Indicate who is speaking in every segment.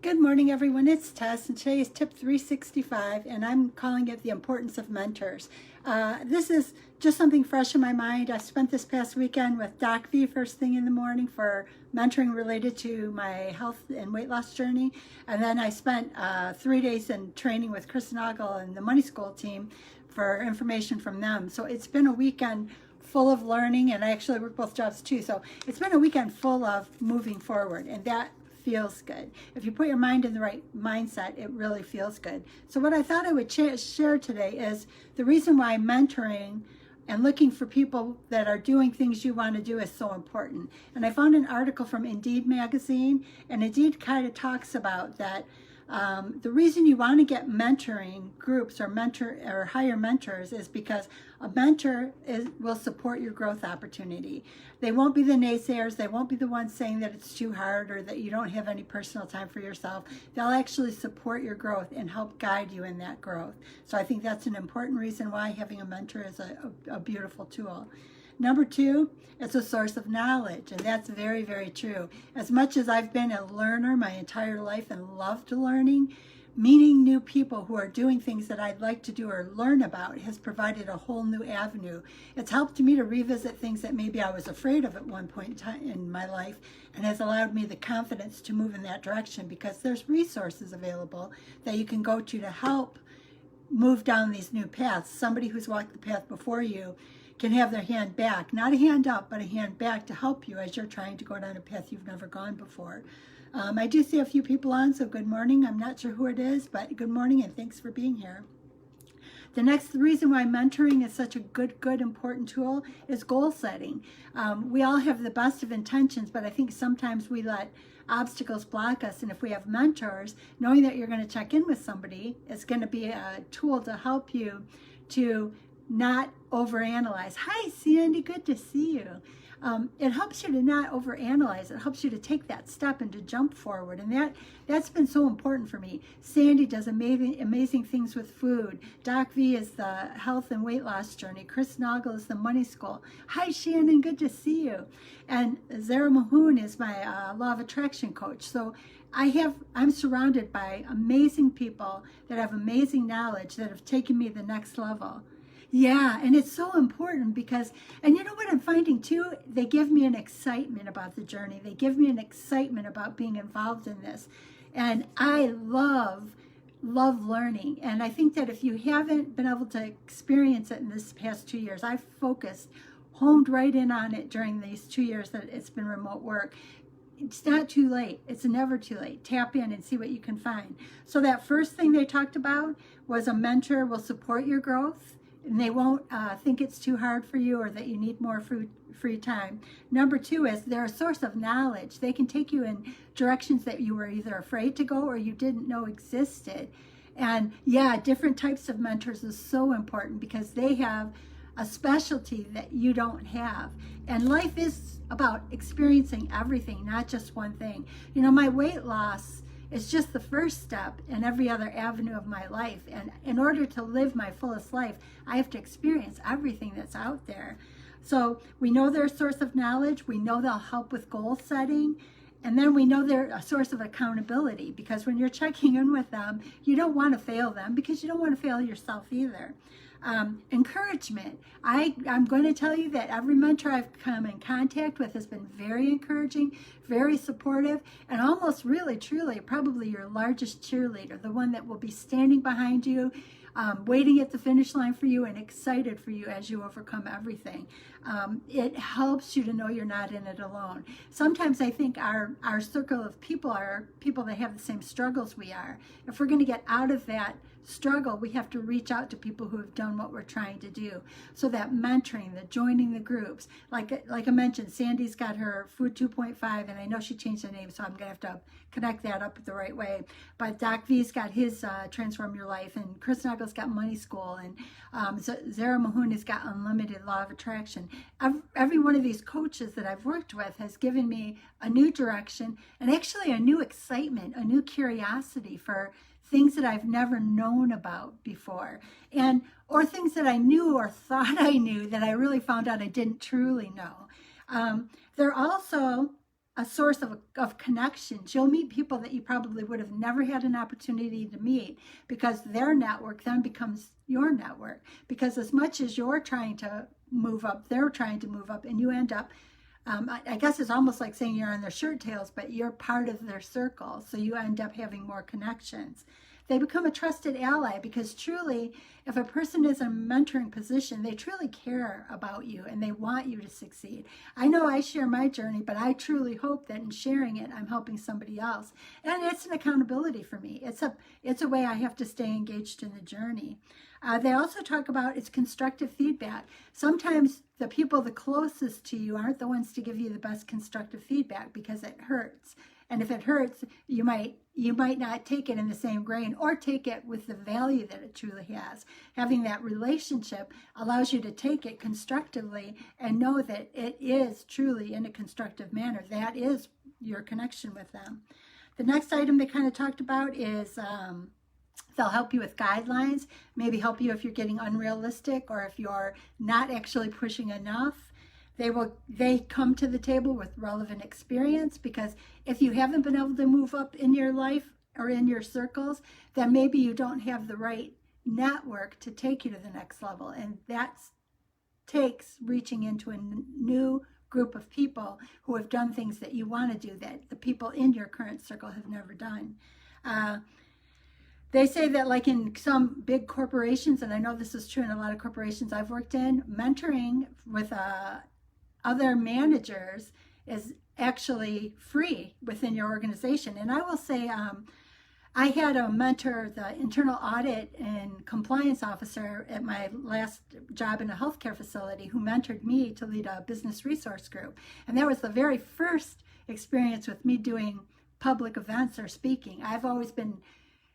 Speaker 1: Good morning, everyone. It's Tess, and today is tip 365, and I'm calling it the importance of mentors. This is just something fresh in my mind. I spent this past weekend with Doc V first thing in the morning for mentoring related to my health and weight loss journey. And then I spent 3 days in training with Chris Noggle and the Money School team for information from them. So it's been a weekend full of learning, and I actually work both jobs too. So it's been a weekend full of moving forward, and that feels good. If you put your mind in the right mindset, it really feels good. So what I thought I would share today is the reason why mentoring and looking for people that are doing things you want to do is so important. And I found an article from Indeed magazine, and Indeed kind of talks about that the reason you want to get mentoring groups or hire mentors is because a mentor will support your growth opportunity. They won't be the naysayers. They won't be the ones saying that it's too hard or that you don't have any personal time for yourself. They'll actually support your growth and help guide you in that growth. So I think that's an important reason why having a mentor is a beautiful tool. Number two, it's a source of knowledge, and that's very, very true. As much as I've been a learner my entire life and loved learning, meeting new people who are doing things that I'd like to do or learn about has provided a whole new avenue. It's helped me to revisit things that maybe I was afraid of at one point in my life, and has allowed me the confidence to move in that direction because there's resources available that you can go to help move down these new paths. Somebody who's walked the path before you can have their hand back, not a hand up, but a hand back to help you as you're trying to go down a path you've never gone before. I do see a few people on, so good morning. I'm not sure who it is, but good morning and thanks for being here. The next reason why mentoring is such a good, important tool is goal setting. We all have the best of intentions, but I think sometimes we let obstacles block us. And if we have mentors, knowing that you're going to check in with somebody is going to be a tool to help you to not overanalyze. Hi, Sandy, good to see you. It helps you to not overanalyze. It helps you to take that step and to jump forward. And that's been so important for me. Sandy does amazing things with food. Doc V is the health and weight loss journey. Chris Noggle is the money school. Hi, Shannon, good to see you. And Zara Mahoon is my law of attraction coach. So I'm surrounded by amazing people that have amazing knowledge that have taken me the next level. Yeah, and it's so important because, and you know what I'm finding too? They give me an excitement about the journey. They give me an excitement about being involved in this. And I love learning. And I think that if you haven't been able to experience it in this past 2 years, I've honed right in on it during these 2 years that it's been remote work. It's not too late. It's never too late. Tap in and see what you can find. So that first thing they talked about was a mentor will support your growth. And they won't think it's too hard for you or that you need more free time. Number two is they're a source of knowledge. They can take you in directions that you were either afraid to go or you didn't know existed. And yeah, different types of mentors is so important because they have a specialty that you don't have. And life is about experiencing everything, not just one thing. You know, my weight loss is just the first step in every other avenue of my life. And in order to live my fullest life, I have to experience everything that's out there. So we know they're a source of knowledge. We know they'll help with goal setting. And then we know they're a source of accountability because when you're checking in with them, you don't want to fail them because you don't want to fail yourself either. Encouragement. I'm going to tell you that every mentor I've come in contact with has been very encouraging, very supportive, and almost really, truly, probably your largest cheerleader, the one that will be standing behind you, waiting at the finish line for you and excited for you as you overcome everything. It helps you to know you're not in it alone. Sometimes I think our circle of people are people that have the same struggles we are. If we're going to get out of that struggle, we have to reach out to people who have done what we're trying to do. So that mentoring, the joining the groups, like I mentioned, Sandy's got her Food 2.5, and I know she changed the name, so I'm gonna have to connect that up the right way. But Doc V's got his Transform Your Life, and Chris Nuggles got Money School, and Zara Mahoon has got Unlimited Law of Attraction. Every one of these coaches that I've worked with has given me a new direction and actually a new excitement, a new curiosity for things that I've never known about before, or things that I knew or thought I knew that I really found out I didn't truly know. They're also a source of connections. You'll meet people that you probably would have never had an opportunity to meet, because their network then becomes your network. Because as much as you're trying to move up, they're trying to move up, and you end up, I guess it's almost like saying you're on their shirt tails, but you're part of their circle. So you end up having more connections. They become a trusted ally, because truly, if a person is in a mentoring position, they truly care about you and they want you to succeed. I know I share my journey, but I truly hope that in sharing it, I'm helping somebody else. And it's an accountability for me. It's a way I have to stay engaged in the journey. They also talk about it's constructive feedback. Sometimes the people the closest to you aren't the ones to give you the best constructive feedback, because it hurts. And if it hurts, you might not take it in the same grain, or take it with the value that it truly has. Having that relationship allows you to take it constructively and know that it is truly in a constructive manner. That is your connection with them. The next item they kind of talked about is they'll help you with guidelines, maybe help you if you're getting unrealistic or if you're not actually pushing enough. They come to the table with relevant experience, because if you haven't been able to move up in your life or in your circles, then maybe you don't have the right network to take you to the next level. And that takes reaching into a new group of people who have done things that you want to do that the people in your current circle have never done. They say that, like in some big corporations, and I know this is true in a lot of corporations I've worked in, mentoring with other managers is actually free within your organization. And I will say, I had a mentor, the internal audit and compliance officer at my last job in a healthcare facility, who mentored me to lead a business resource group. And that was the very first experience with me doing public events or speaking. I've always been,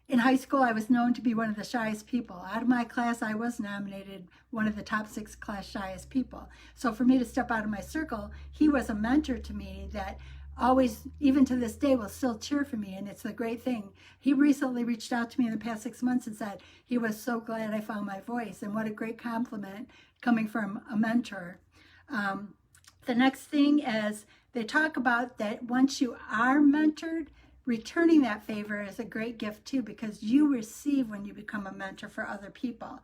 Speaker 1: in high school, I was known to be one of the shyest people. Out of my class, I was nominated one of the top 6 class shyest people. So for me to step out of my circle, he was a mentor to me that always, even to this day, will still cheer for me. And it's a great thing. He recently reached out to me in the past 6 months and said he was so glad I found my voice. And what a great compliment coming from a mentor. The next thing is they talk about that once you are mentored, returning that favor is a great gift too, because you receive when you become a mentor for other people.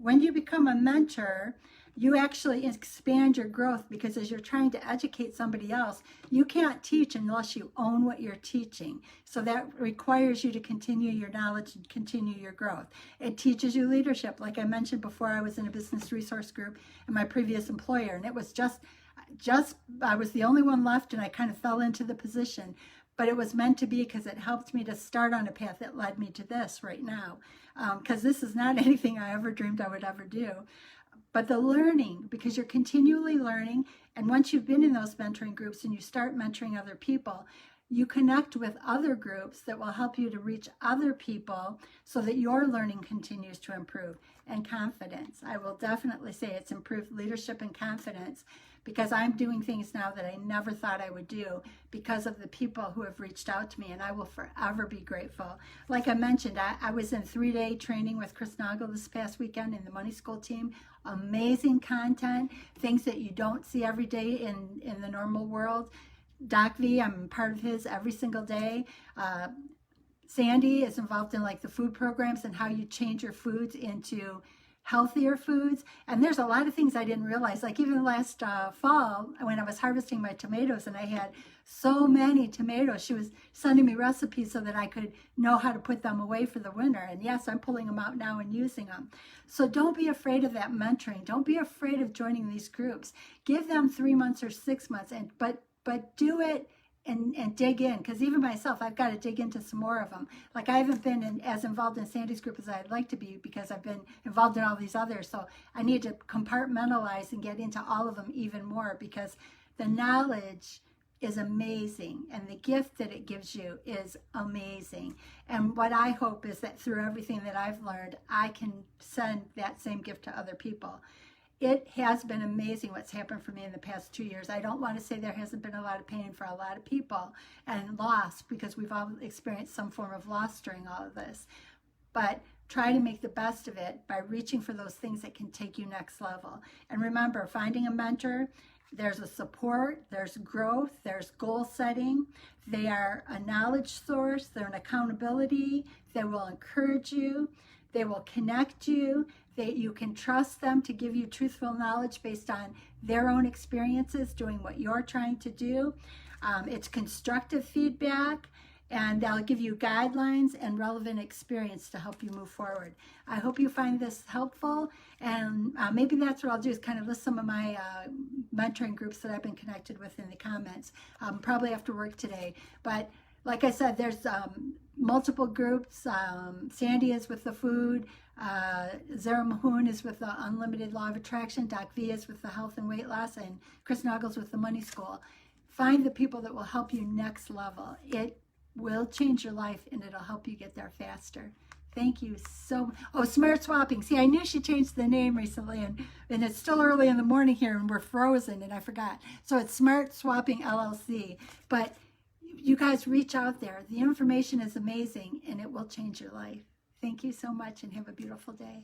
Speaker 1: When you become a mentor, you actually expand your growth, because as you're trying to educate somebody else, you can't teach unless you own what you're teaching. So that requires you to continue your knowledge and continue your growth. It teaches you leadership. Like I mentioned before, I was in a business resource group in my previous employer, and it was just I was the only one left, and I kind of fell into the position. But it was meant to be, because it helped me to start on a path that led me to this right now. Because this is not anything I ever dreamed I would ever do. But the learning, because you're continually learning, and once you've been in those mentoring groups and you start mentoring other people, you connect with other groups that will help you to reach other people so that your learning continues to improve. And confidence. I will definitely say it's improved leadership and confidence, because I'm doing things now that I never thought I would do because of the people who have reached out to me, and I will forever be grateful. Like I mentioned, I was in 3-day training with Chris Nagel this past weekend in the Money School team. Amazing content, things that you don't see every day in the normal world. Doc V, I'm part of his every single day. Sandy is involved in like the food programs and how you change your foods into healthier foods. And there's a lot of things I didn't realize. Like even last fall, when I was harvesting my tomatoes and I had so many tomatoes, she was sending me recipes so that I could know how to put them away for the winter. And yes, I'm pulling them out now and using them. So don't be afraid of that mentoring. Don't be afraid of joining these groups. Give them 3 months or 6 months, but do it and dig in, because even myself, I've got to dig into some more of them. Like I haven't been as involved in Sandy's group as I'd like to be, because I've been involved in all these others. So I need to compartmentalize and get into all of them even more, because the knowledge is amazing and the gift that it gives you is amazing. And what I hope is that through everything that I've learned, I can send that same gift to other people. It has been amazing what's happened for me in the past 2 years. I don't want to say there hasn't been a lot of pain for a lot of people and loss, because we've all experienced some form of loss during all of this. But try to make the best of it by reaching for those things that can take you next level. And remember, finding a mentor There's a support, there's growth, there's goal setting. They are a knowledge source, they're an accountability. They will encourage you, they will connect you. You can trust them to give you truthful knowledge based on their own experiences doing what you're trying to do. It's constructive feedback, and they'll give you guidelines and relevant experience to help you move forward. I hope you find this helpful, and maybe that's what I'll do, is kind of list some of my mentoring groups that I've been connected with in the comments, probably after work today. But like I said, there's multiple groups. Sandy is with the food, Zara Mahoon is with the Unlimited Law of Attraction, Doc V is with the health and weight loss, and Chris Nagel's with the Money School. Find the people that will help you next level. It will change your life, and it'll help you get there faster. Thank you so much. Oh, Smart Swapping. See, I knew she changed the name recently, and it's still early in the morning here, and we're frozen, and I forgot. So it's Smart Swapping LLC. But you guys reach out there. The information is amazing, and it will change your life. Thank you so much, and have a beautiful day.